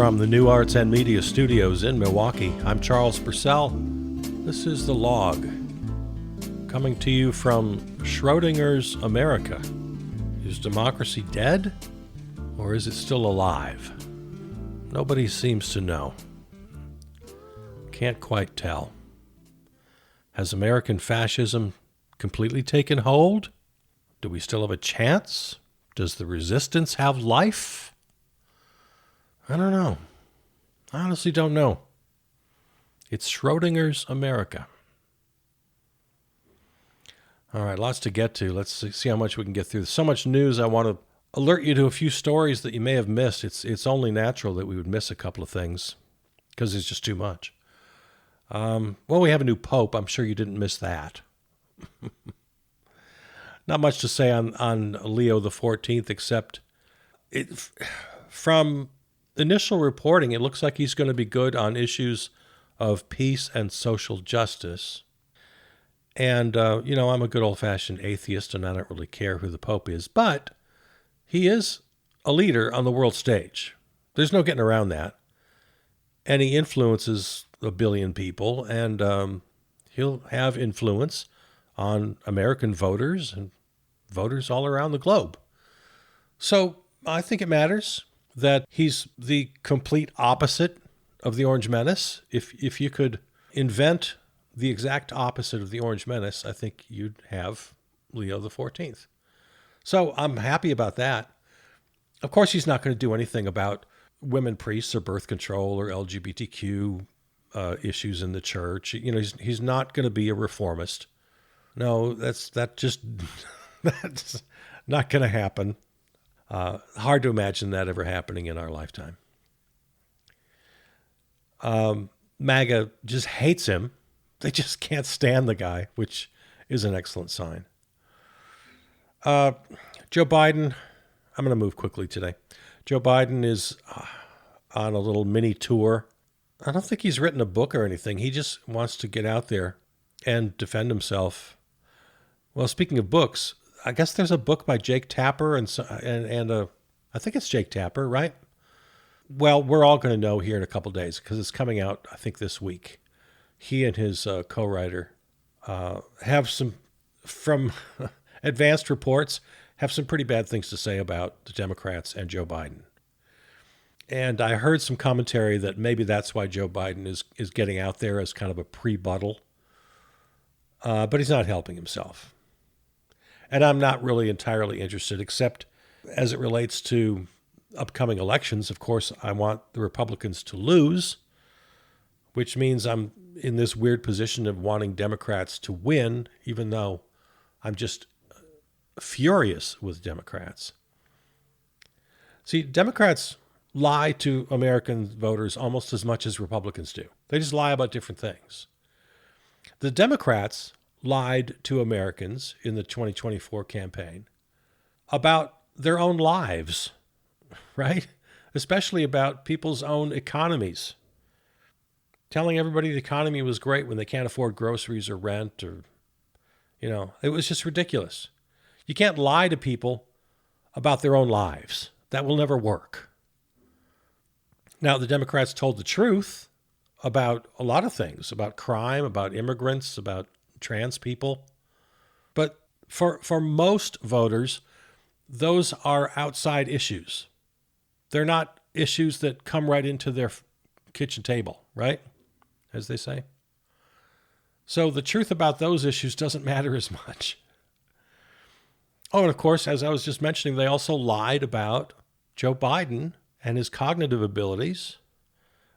From the New Arts and Media Studios in Milwaukee, I'm Charles Purcell. This is The Log, coming to you from Schrodinger's America. Is democracy dead, or is it still alive? Nobody seems to know. Can't quite tell. Has American fascism completely taken hold? Do we still have a chance? Does the resistance have life? I don't know. I honestly don't know. It's Schrodinger's America. All right, lots to get to. Let's see how much we can get through. There's so much news. I want to alert you to a few stories that you may have missed. It's only natural that we would miss a couple of things because it's just too much. Well, we have a new pope. I'm sure you didn't miss that. Not much to say on Leo the 14th, except from initial reporting, it looks like he's going to be good on issues of peace and social justice. And, I'm a good old-fashioned atheist, and I don't really care who the Pope is, but he is a leader on the world stage. There's no getting around that. And he influences a billion people, and he'll have influence on American voters and voters all around the globe. So I think it matters that he's the complete opposite of the Orange Menace. If you could invent the exact opposite of the Orange Menace, I think you'd have Leo the 14th. So I'm happy about that. Of course, he's not going to do anything about women priests or birth control or LGBTQ issues in the church. He's not going to be a reformist. No, that's not going to happen. Hard to imagine that ever happening in our lifetime. MAGA just hates him. They just can't stand the guy, which is an excellent sign. Joe Biden, I'm going to move quickly today. Joe Biden is on a little mini tour. I don't think he's written a book or anything. He just wants to get out there and defend himself. Well, speaking of books, I guess there's a book by Jake Tapper and I think it's Jake Tapper, right? Well, we're all going to know here in a couple days because it's coming out, I think, this week. He and his co-writer have some, from advanced reports, have some pretty bad things to say about the Democrats and Joe Biden. And I heard some commentary that maybe that's why Joe Biden is getting out there as kind of a pre-buttal. But he's not helping himself. And I'm not really entirely interested, except as it relates to upcoming elections. Of course, I want the Republicans to lose, which means I'm in this weird position of wanting Democrats to win, even though I'm just furious with Democrats. See, Democrats lie to American voters almost as much as Republicans do. They just lie about different things. The Democrats lied to Americans in the 2024 campaign about their own lives, right? Especially about people's own economies. Telling everybody the economy was great when they can't afford groceries or rent or, it was just ridiculous. You can't lie to people about their own lives. That will never work. Now, the Democrats told the truth about a lot of things, about crime, about immigrants, about trans people. But for most voters, those are outside issues. They're not issues that come right into their kitchen table, right? As they say. So the truth about those issues doesn't matter as much. Oh, and of course, as I was just mentioning, they also lied about Joe Biden and his cognitive abilities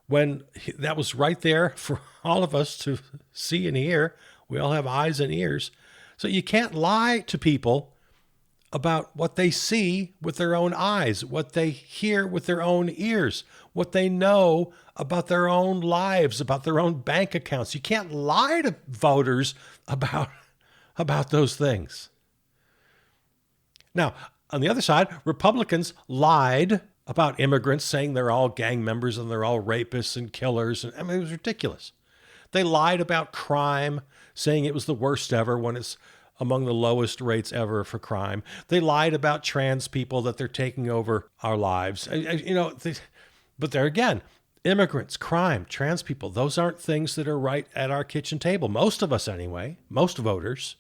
when that was right there for all of us to see and hear. We all have eyes and ears. So you can't lie to people about what they see with their own eyes, what they hear with their own ears, what they know about their own lives, about their own bank accounts. You can't lie to voters about those things. Now, on the other side, Republicans lied about immigrants, saying they're all gang members and they're all rapists and killers. And it was ridiculous. They lied about crime, saying it was the worst ever when it's among the lowest rates ever for crime. They lied about trans people, that they're taking over our lives. But there again, immigrants, crime, trans people, those aren't things that are right at our kitchen table. Most of us anyway, most voters.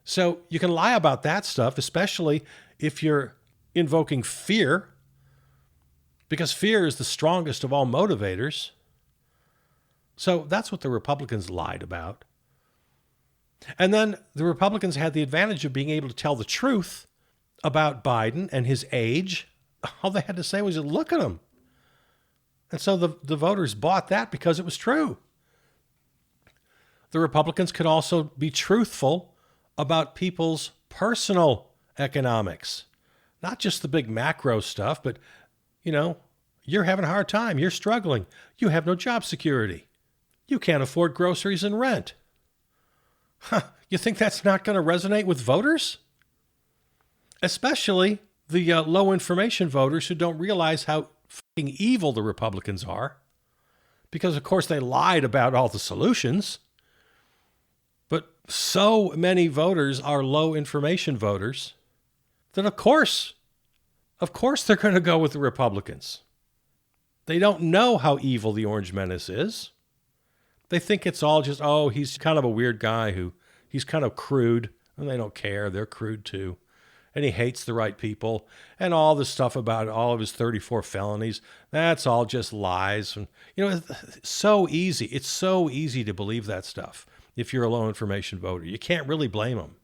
So you can lie about that stuff, especially if you're invoking fear, because fear is the strongest of all motivators. So that's what the Republicans lied about. And then the Republicans had the advantage of being able to tell the truth about Biden and his age. All they had to say was, look at him. And so the voters bought that because it was true. The Republicans could also be truthful about people's personal economics, not just the big macro stuff, but, you're having a hard time. You're struggling. You have no job security. You can't afford groceries and rent. You think that's not going to resonate with voters? Especially the low information voters who don't realize how fucking evil the Republicans are. Because, of course, they lied about all the solutions. But so many voters are low information voters that, of course they're going to go with the Republicans. They don't know how evil the Orange Menace is. They think it's all just, he's kind of a weird guy he's kind of crude, and they don't care. They're crude too. And he hates the right people, and all this stuff about all of his 34 felonies, that's all just lies. And, it's so easy. It's so easy to believe that stuff if you're a low information voter. You can't really blame them.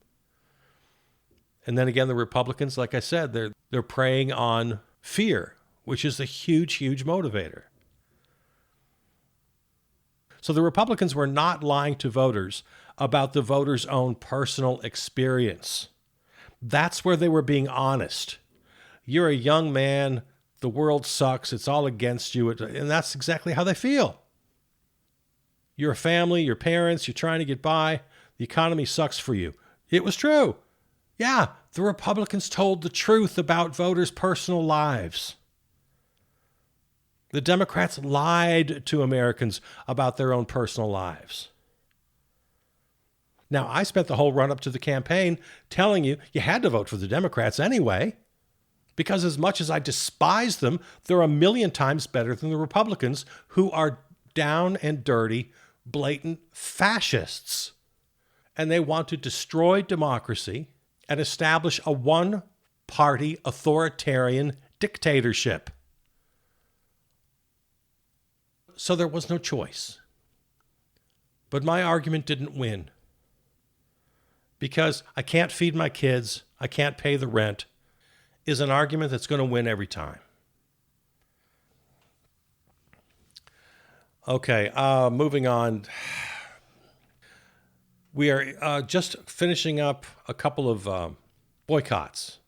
And then again, the Republicans, like I said, they're preying on fear, which is a huge, huge motivator. So the Republicans were not lying to voters about the voters' own personal experience. That's where they were being honest. You're a young man. The world sucks. It's all against you. And that's exactly how they feel. You're a family, your parents, you're trying to get by. The economy sucks for you. It was true. Yeah, the Republicans told the truth about voters' personal lives. The Democrats lied to Americans about their own personal lives. Now, I spent the whole run-up to the campaign telling you had to vote for the Democrats anyway, because as much as I despise them, they're a million times better than the Republicans, who are down and dirty, blatant fascists. And they want to destroy democracy and establish a one-party authoritarian dictatorship. So there was no choice. But my argument didn't win. Because I can't feed my kids, I can't pay the rent, is an argument that's going to win every time. Okay, moving on. We are just finishing up a couple of boycotts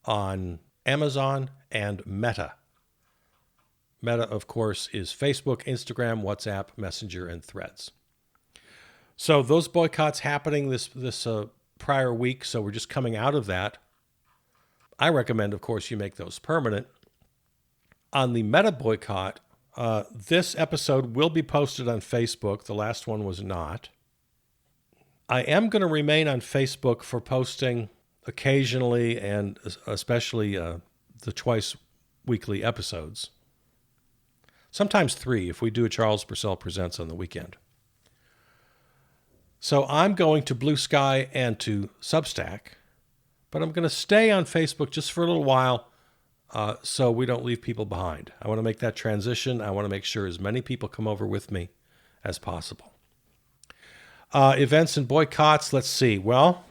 on Amazon and Meta. Meta, of course, is Facebook, Instagram, WhatsApp, Messenger, and Threads. So those boycotts happening this prior week, so we're just coming out of that. I recommend, of course, you make those permanent. On the Meta boycott, this episode will be posted on Facebook. The last one was not. I am going to remain on Facebook for posting occasionally and especially the twice weekly episodes. Sometimes 3 if we do a Charles Purcell Presents on the weekend. So I'm going to Blue Sky and to Substack, but I'm going to stay on Facebook just for a little while so we don't leave people behind. I want to make that transition. I want to make sure as many people come over with me as possible. Events and boycotts, let's see. Well,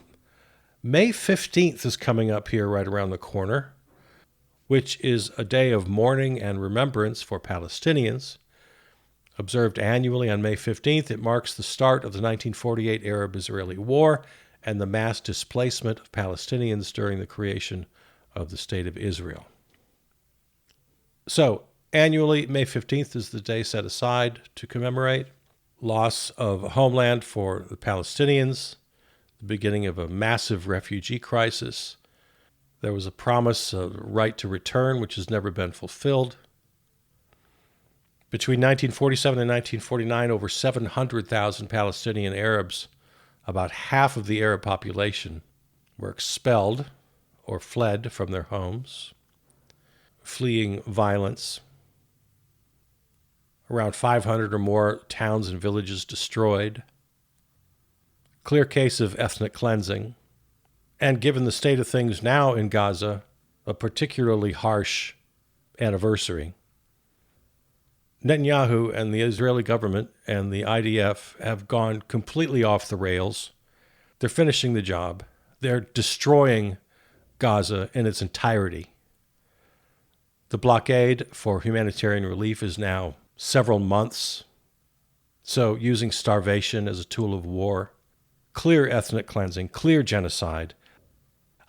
May 15th is coming up here right around the corner, which is a day of mourning and remembrance for Palestinians. Observed annually on May 15th, it marks the start of the 1948 Arab-Israeli War and the mass displacement of Palestinians during the creation of the State of Israel. So, annually, May 15th is the day set aside to commemorate loss of homeland for the Palestinians, the beginning of a massive refugee crisis. There was a promise of right to return, which has never been fulfilled. Between 1947 and 1949, over 700,000 Palestinian Arabs, about half of the Arab population, were expelled or fled from their homes. fleeing violence. Around 500 or more towns and villages destroyed. Clear case of ethnic cleansing. And given the state of things now in Gaza, a particularly harsh anniversary. Netanyahu and the Israeli government and the IDF have gone completely off the rails. They're finishing the job. They're destroying Gaza in its entirety. The blockade for humanitarian relief is now several months. So using starvation as a tool of war, clear ethnic cleansing, clear genocide,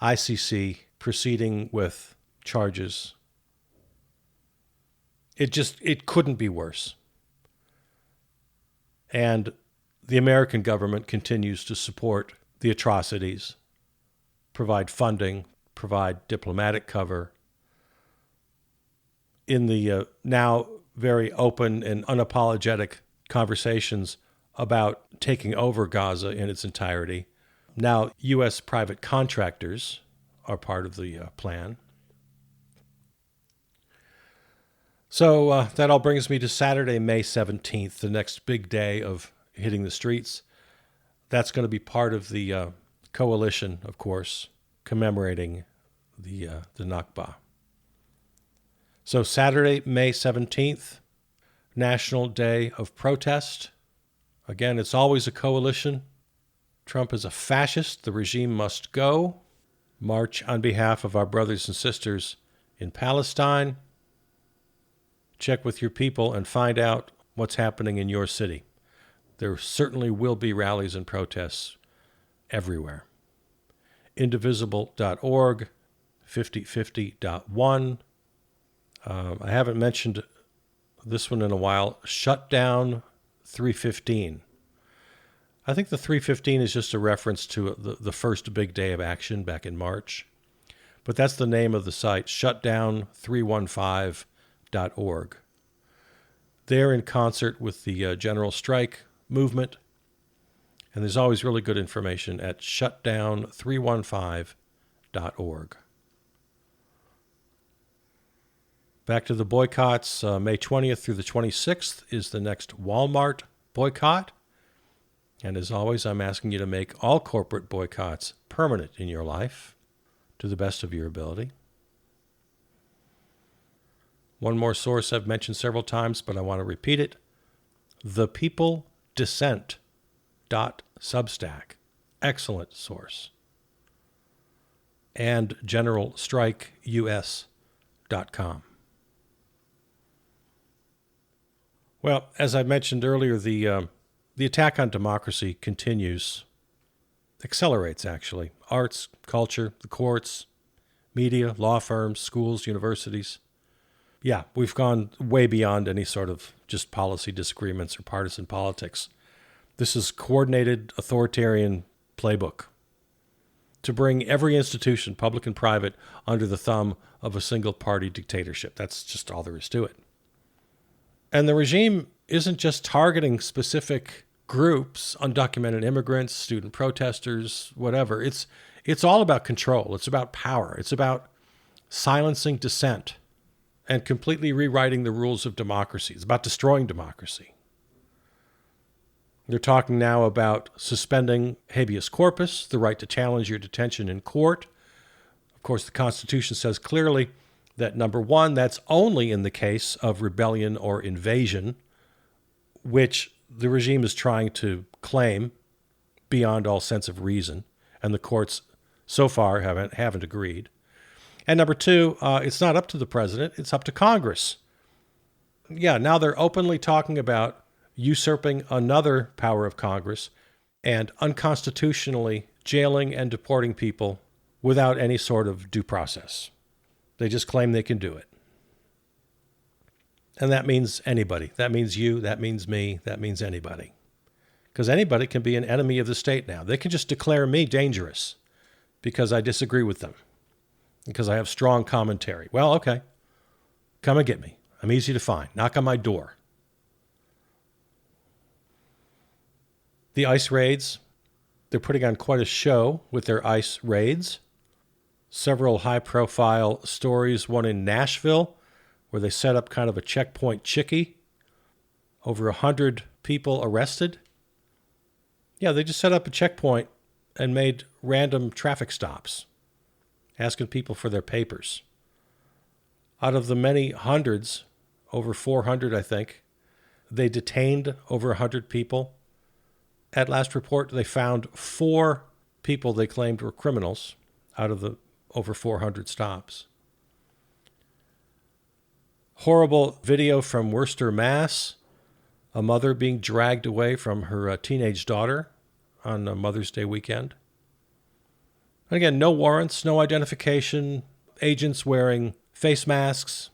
ICC proceeding with charges. It couldn't be worse. And the American government continues to support the atrocities, provide funding, provide diplomatic cover. In the now very open and unapologetic conversations about taking over Gaza in its entirety, now U.S. private contractors are part of the plan. So that all brings me to Saturday, May 17th, the next big day of hitting the streets. That's going to be part of the coalition, of course, commemorating the Nakba. So Saturday, May 17th, National Day of Protest. Again, it's always a coalition. Trump is a fascist. The regime must go. March on behalf of our brothers and sisters in Palestine. Check with your people and find out what's happening in your city. There certainly will be rallies and protests everywhere. Indivisible.org, 5050.1. I haven't mentioned this one in a while. Shutdown 315. I think the 315 is just a reference to the first big day of action back in March. But that's the name of the site, shutdown315.org. They're in concert with the general strike movement. And there's always really good information at shutdown315.org. Back to the boycotts. May 20th through the 26th is the next Walmart boycott. And as always, I'm asking you to make all corporate boycotts permanent in your life to the best of your ability. One more source I've mentioned several times, but I want to repeat it. ThePeopleDissent.substack. Excellent source. And GeneralStrikeUS.com. Well, as I mentioned earlier, the attack on democracy continues, accelerates actually. Arts, culture, the courts, media, law firms, schools, universities. Yeah, we've gone way beyond any sort of just policy disagreements or partisan politics. This is coordinated authoritarian playbook to bring every institution, public and private, under the thumb of a single-party dictatorship. That's just all there is to it. And the regime isn't just targeting specific groups, undocumented immigrants, student protesters, whatever. It's all about control. It's about power. It's about silencing dissent and completely rewriting the rules of democracy. It's about destroying democracy. They're talking now about suspending habeas corpus, the right to challenge your detention in court. Of course, the Constitution says clearly that, number one, that's only in the case of rebellion or invasion, which the regime is trying to claim beyond all sense of reason, and the courts so far haven't agreed. And number two, it's not up to the president, it's up to Congress. Yeah, now they're openly talking about usurping another power of Congress and unconstitutionally jailing and deporting people without any sort of due process. They just claim they can do it. And that means anybody. That means you, that means me, that means anybody. Because anybody can be an enemy of the state now. They can just declare me dangerous because I disagree with them, because I have strong commentary. Well, okay, come and get me. I'm easy to find. Knock on my door. The ICE raids, they're putting on quite a show with their ICE raids. several high-profile stories, one in Nashville, where they set up kind of a checkpoint chickie, over 100 people arrested. Yeah, they just set up a checkpoint and made random traffic stops, asking people for their papers. Out of the many hundreds, over 400, I think, they detained over 100 people. At last report, they found 4 people they claimed were criminals out of the over 400 stops. Horrible video from Worcester, Mass. A mother being dragged away from her teenage daughter on a Mother's Day weekend. And again, no warrants, no identification, agents wearing face masks.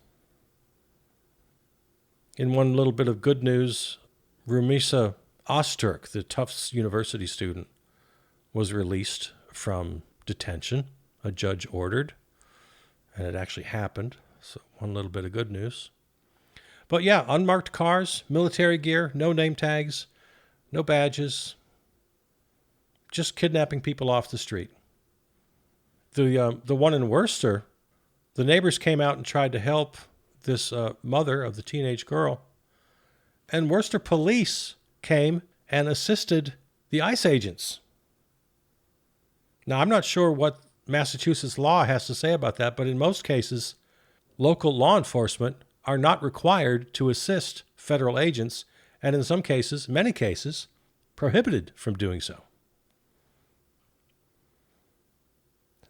In one little bit of good news, Rumisa Öztürk, the Tufts University student, was released from detention. A judge ordered, and it actually happened. So one little bit of good news. But yeah, unmarked cars, military gear, no name tags, no badges, just kidnapping people off the street. The one in Worcester, the neighbors came out and tried to help this mother of the teenage girl, and Worcester police came and assisted the ICE agents. Now, I'm not sure what Massachusetts law has to say about that, but in most cases, local law enforcement are not required to assist federal agents, and in some cases, many cases, prohibited from doing so.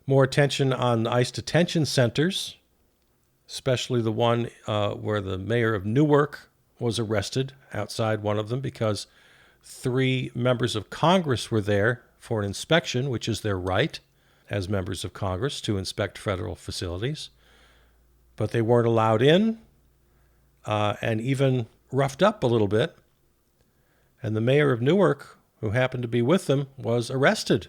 More attention on ICE detention centers, especially the one where the mayor of Newark was arrested outside one of them because 3 members of Congress were there for an inspection, which is their right as members of Congress to inspect federal facilities. But they weren't allowed in, and even roughed up a little bit. And the mayor of Newark, who happened to be with them, was arrested.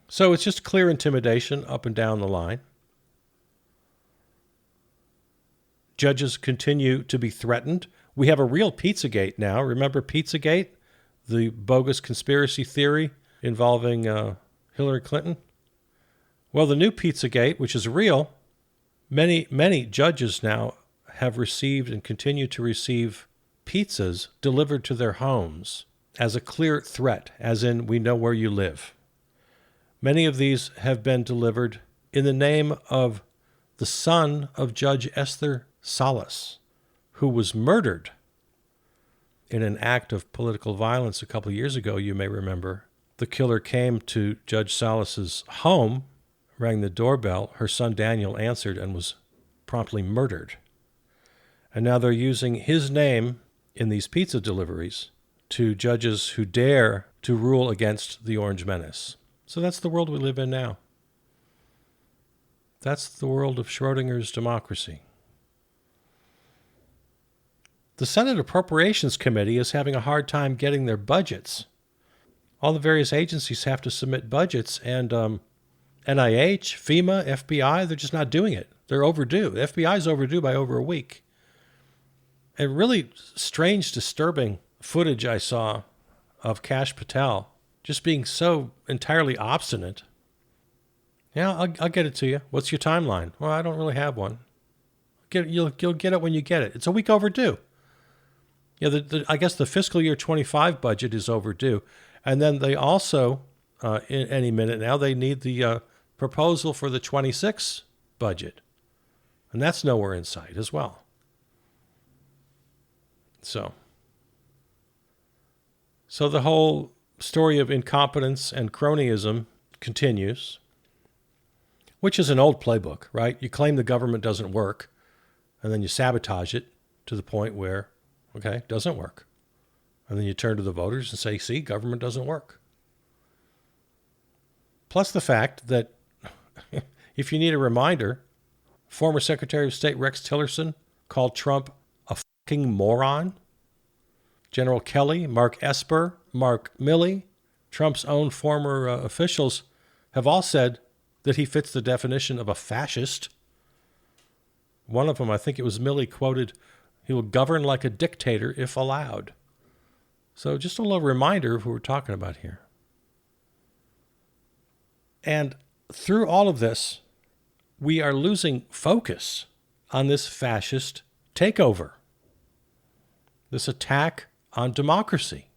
So it's just clear intimidation up and down the line. Judges continue to be threatened. We have a real Pizzagate now. Remember Pizzagate, the bogus conspiracy theory involving Hillary Clinton? Well, the new Pizzagate, which is real, many judges now have received and continue to receive pizzas delivered to their homes as a clear threat, as in, we know where you live. Many of these have been delivered in the name of the son of Judge Esther Salas, who was murdered in an act of political violence a couple of years ago, you may remember. The killer came to Judge Salas's home, rang the doorbell. Her son Daniel answered and was promptly murdered. And now they're using his name in these pizza deliveries to judges who dare to rule against the Orange Menace. So that's the world we live in now. That's the world of Schrodinger's democracy. The Senate Appropriations Committee is having a hard time getting their budgets. All the various agencies have to submit budgets, and NIH, FEMA, FBI, they're just not doing it. They're overdue. The FBI is overdue by over a week. And really strange, disturbing footage I saw of Kash Patel just being so entirely obstinate. Yeah, I'll get it to you. What's your timeline? Well, I don't really have one. You'll get it when you get it. It's a week overdue. Yeah, I guess the fiscal year 25 budget is overdue. And then they also, in any minute now, they need the proposal for the 26 budget. And that's nowhere in sight as well. So the whole story of incompetence and cronyism continues, which is an old playbook, right? You claim the government doesn't work, and then you sabotage it to the point where, okay, it doesn't work. And then you turn to the voters and say, see, government doesn't work. Plus the fact that, if you need a reminder, former Secretary of State Rex Tillerson called Trump a fucking moron. General Kelly, Mark Esper, Mark Milley, Trump's own former officials have all said that he fits the definition of a fascist. One of them, I think it was Milley, quoted, "He will govern like a dictator if allowed." So just a little reminder of who we're talking about here. And through all of this, we are losing focus on this fascist takeover, this attack on democracy.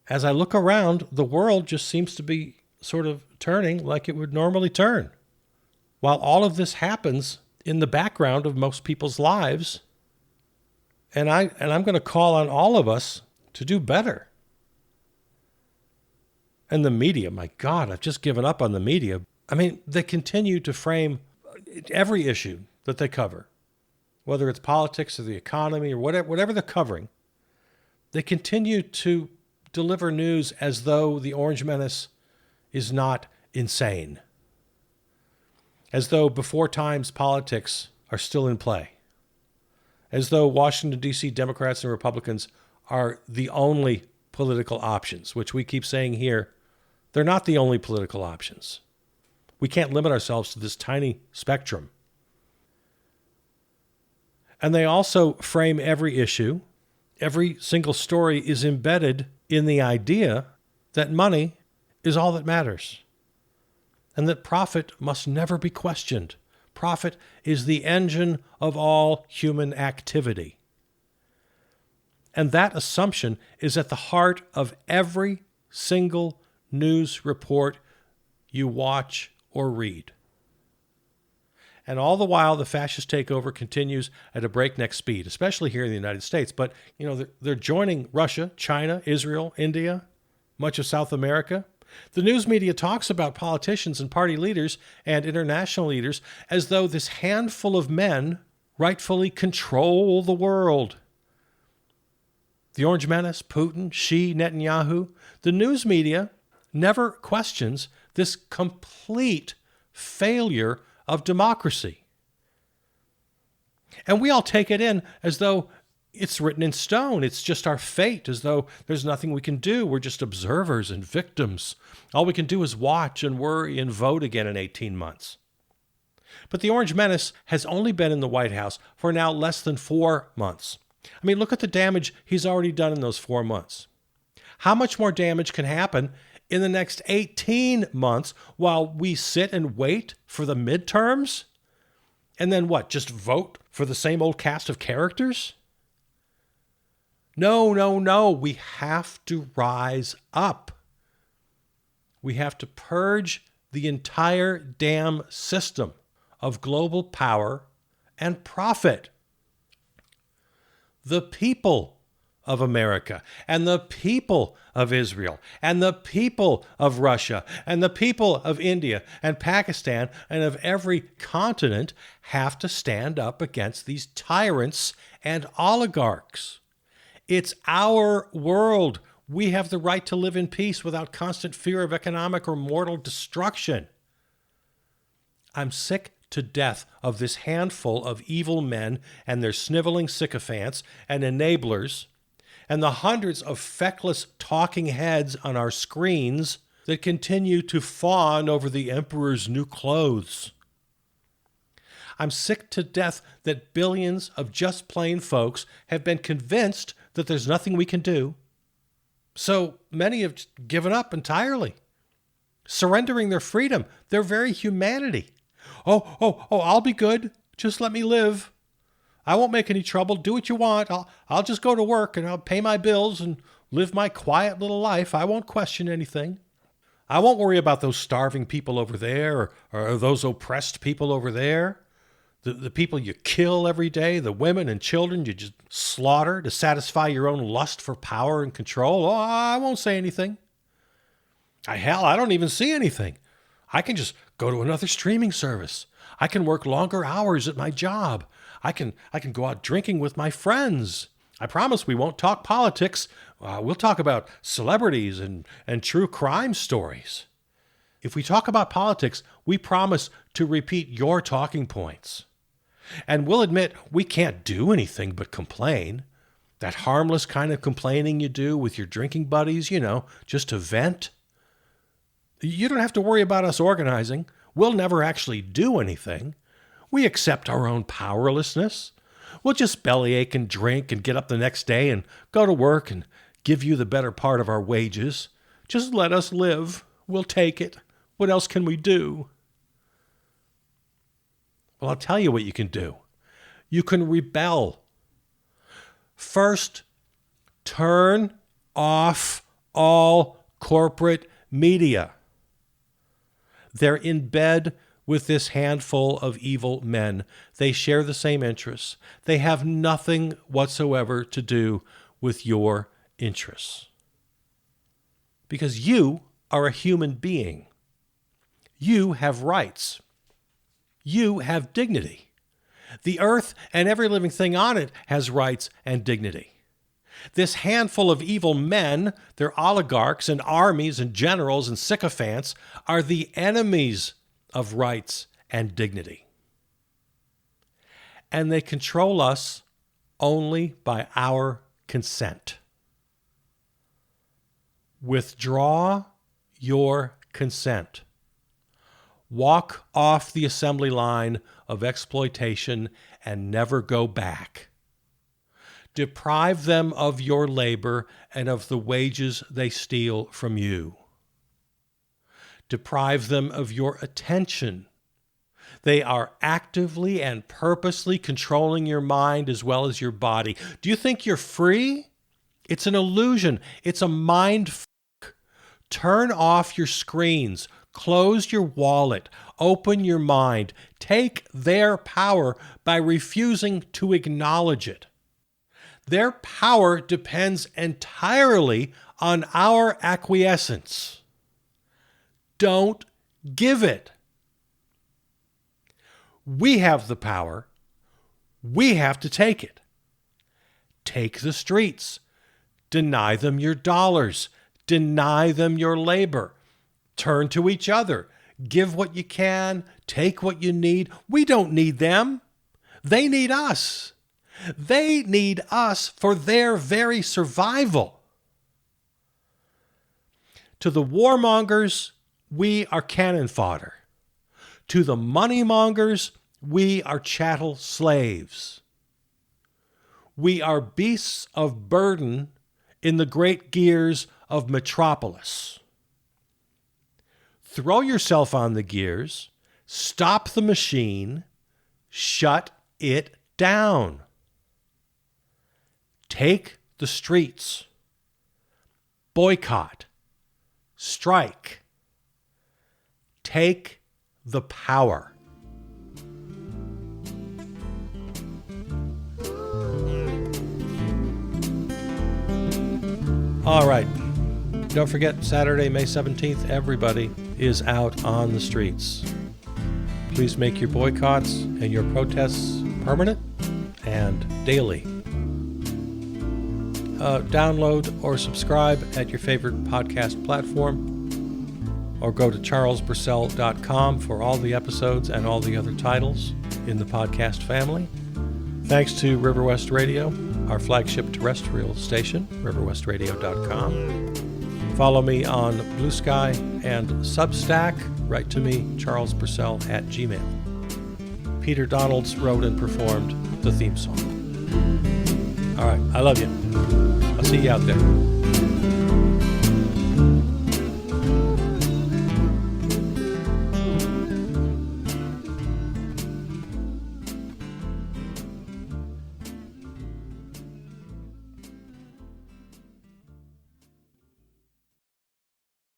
As I look around, the world just seems to be sort of turning like it would normally turn. While all of this happens in the background of most people's lives, and I'm going to call on all of us to do better. And the media, my God, I've just given up on the media. I mean, they continue to frame every issue that they cover, whether it's politics or the economy or whatever they're covering. They continue to deliver news as though the Orange Menace is not insane, as though before times politics are still in play, as though Washington, D.C. Democrats and Republicans are the only political options, which we keep saying here, they're not the only political options. We can't limit ourselves to this tiny spectrum. And they also frame every issue. Every single story is embedded in the idea that money is all that matters, and that profit must never be questioned. Profit is the engine of all human activity. And that assumption is at the heart of every single news report you watch or read. And all the while, the fascist takeover continues at a breakneck speed, especially here in the United States. But, they're joining Russia, China, Israel, India, much of South America. The news media talks about politicians and party leaders and international leaders as though this handful of men rightfully control the world. The Orange Menace, Putin, Xi, Netanyahu. The news media never questions this complete failure of democracy. And we all take it in as though it's written in stone. It's just our fate, as though there's nothing we can do. We're just observers and victims. All we can do is watch and worry and vote again in 18 months. But the Orange Menace has only been in the White House for now less than 4 months. I mean, look at the damage he's already done in those 4 months. How much more damage can happen in the next 18 months while we sit and wait for the midterms? And then what, just vote for the same old cast of characters? No. We have to rise up. We have to purge the entire damn system of global power and profit. The people of America and the people of Israel and the people of Russia and the people of India and Pakistan and of every continent have to stand up against these tyrants and oligarchs. It's our world. We have the right to live in peace without constant fear of economic or mortal destruction. I'm sick to death of this handful of evil men and their sniveling sycophants and enablers, and the hundreds of feckless talking heads on our screens that continue to fawn over the emperor's new clothes. I'm sick to death that billions of just plain folks have been convinced that there's nothing we can do. So many have given up entirely, surrendering their freedom, their very humanity. Oh, I'll be good. Just let me live. I won't make any trouble. Do what you want. I'll just go to work and I'll pay my bills and live my quiet little life. I won't question anything. I won't worry about those starving people over there or those oppressed people over there. The people you kill every day, the women and children you just slaughter to satisfy your own lust for power and control. Oh, I won't say anything. Hell, I don't even see anything. I can just go to another streaming service. I can work longer hours at my job. I can go out drinking with my friends. I promise we won't talk politics. We'll talk about celebrities and true crime stories. If we talk about politics, we promise to repeat your talking points. And we'll admit we can't do anything but complain. That harmless kind of complaining you do with your drinking buddies, just to vent. You don't have to worry about us organizing. We'll never actually do anything. We accept our own powerlessness. We'll just bellyache and drink and get up the next day and go to work and give you the better part of our wages. Just let us live. We'll take it. What else can we do? Well, I'll tell you what you can do. You can rebel. First, turn off all corporate media. They're in bed with this handful of evil men. They share the same interests. They have nothing whatsoever to do with your interests. Because you are a human being. You have rights. You have dignity. The earth and every living thing on it has rights and dignity. This handful of evil men, their oligarchs and armies and generals and sycophants, are the enemies of rights and dignity. And they control us only by our consent. Withdraw your consent. Walk off the assembly line of exploitation and never go back. Deprive them of your labor and of the wages they steal from you. Deprive them of your attention. They are actively and purposely controlling your mind as well as your body. Do you think you're free? It's an illusion. It's a mind fuck. Turn off your screens. Close your wallet. Open your mind. Take their power by refusing to acknowledge it. Their power depends entirely on our acquiescence. Don't give it. We have the power. We have to take it. Take the streets. Deny them your dollars. Deny them your labor. Turn to each other. Give what you can. Take what you need. We don't need them. They need us. They need us for their very survival. To the warmongers, we are cannon fodder. To the moneymongers, we are chattel slaves. We are beasts of burden in the great gears of metropolis. Throw yourself on the gears, stop the machine, shut it down. Take the streets. Boycott. Strike. Take the power. All right. Don't forget, Saturday, May 17th, everybody is out on the streets. Please make your boycotts and your protests permanent and daily. Download or subscribe at your favorite podcast platform, or go to charlesburcell.com for all the episodes and all the other titles in the podcast family. Thanks to River West Radio, our flagship terrestrial station, riverwestradio.com. Follow me on Blue Sky and Substack. Write to me, charlesburcell@gmail.com. Peter Donalds wrote and performed the theme song. All right, I love you. I'll see you out there.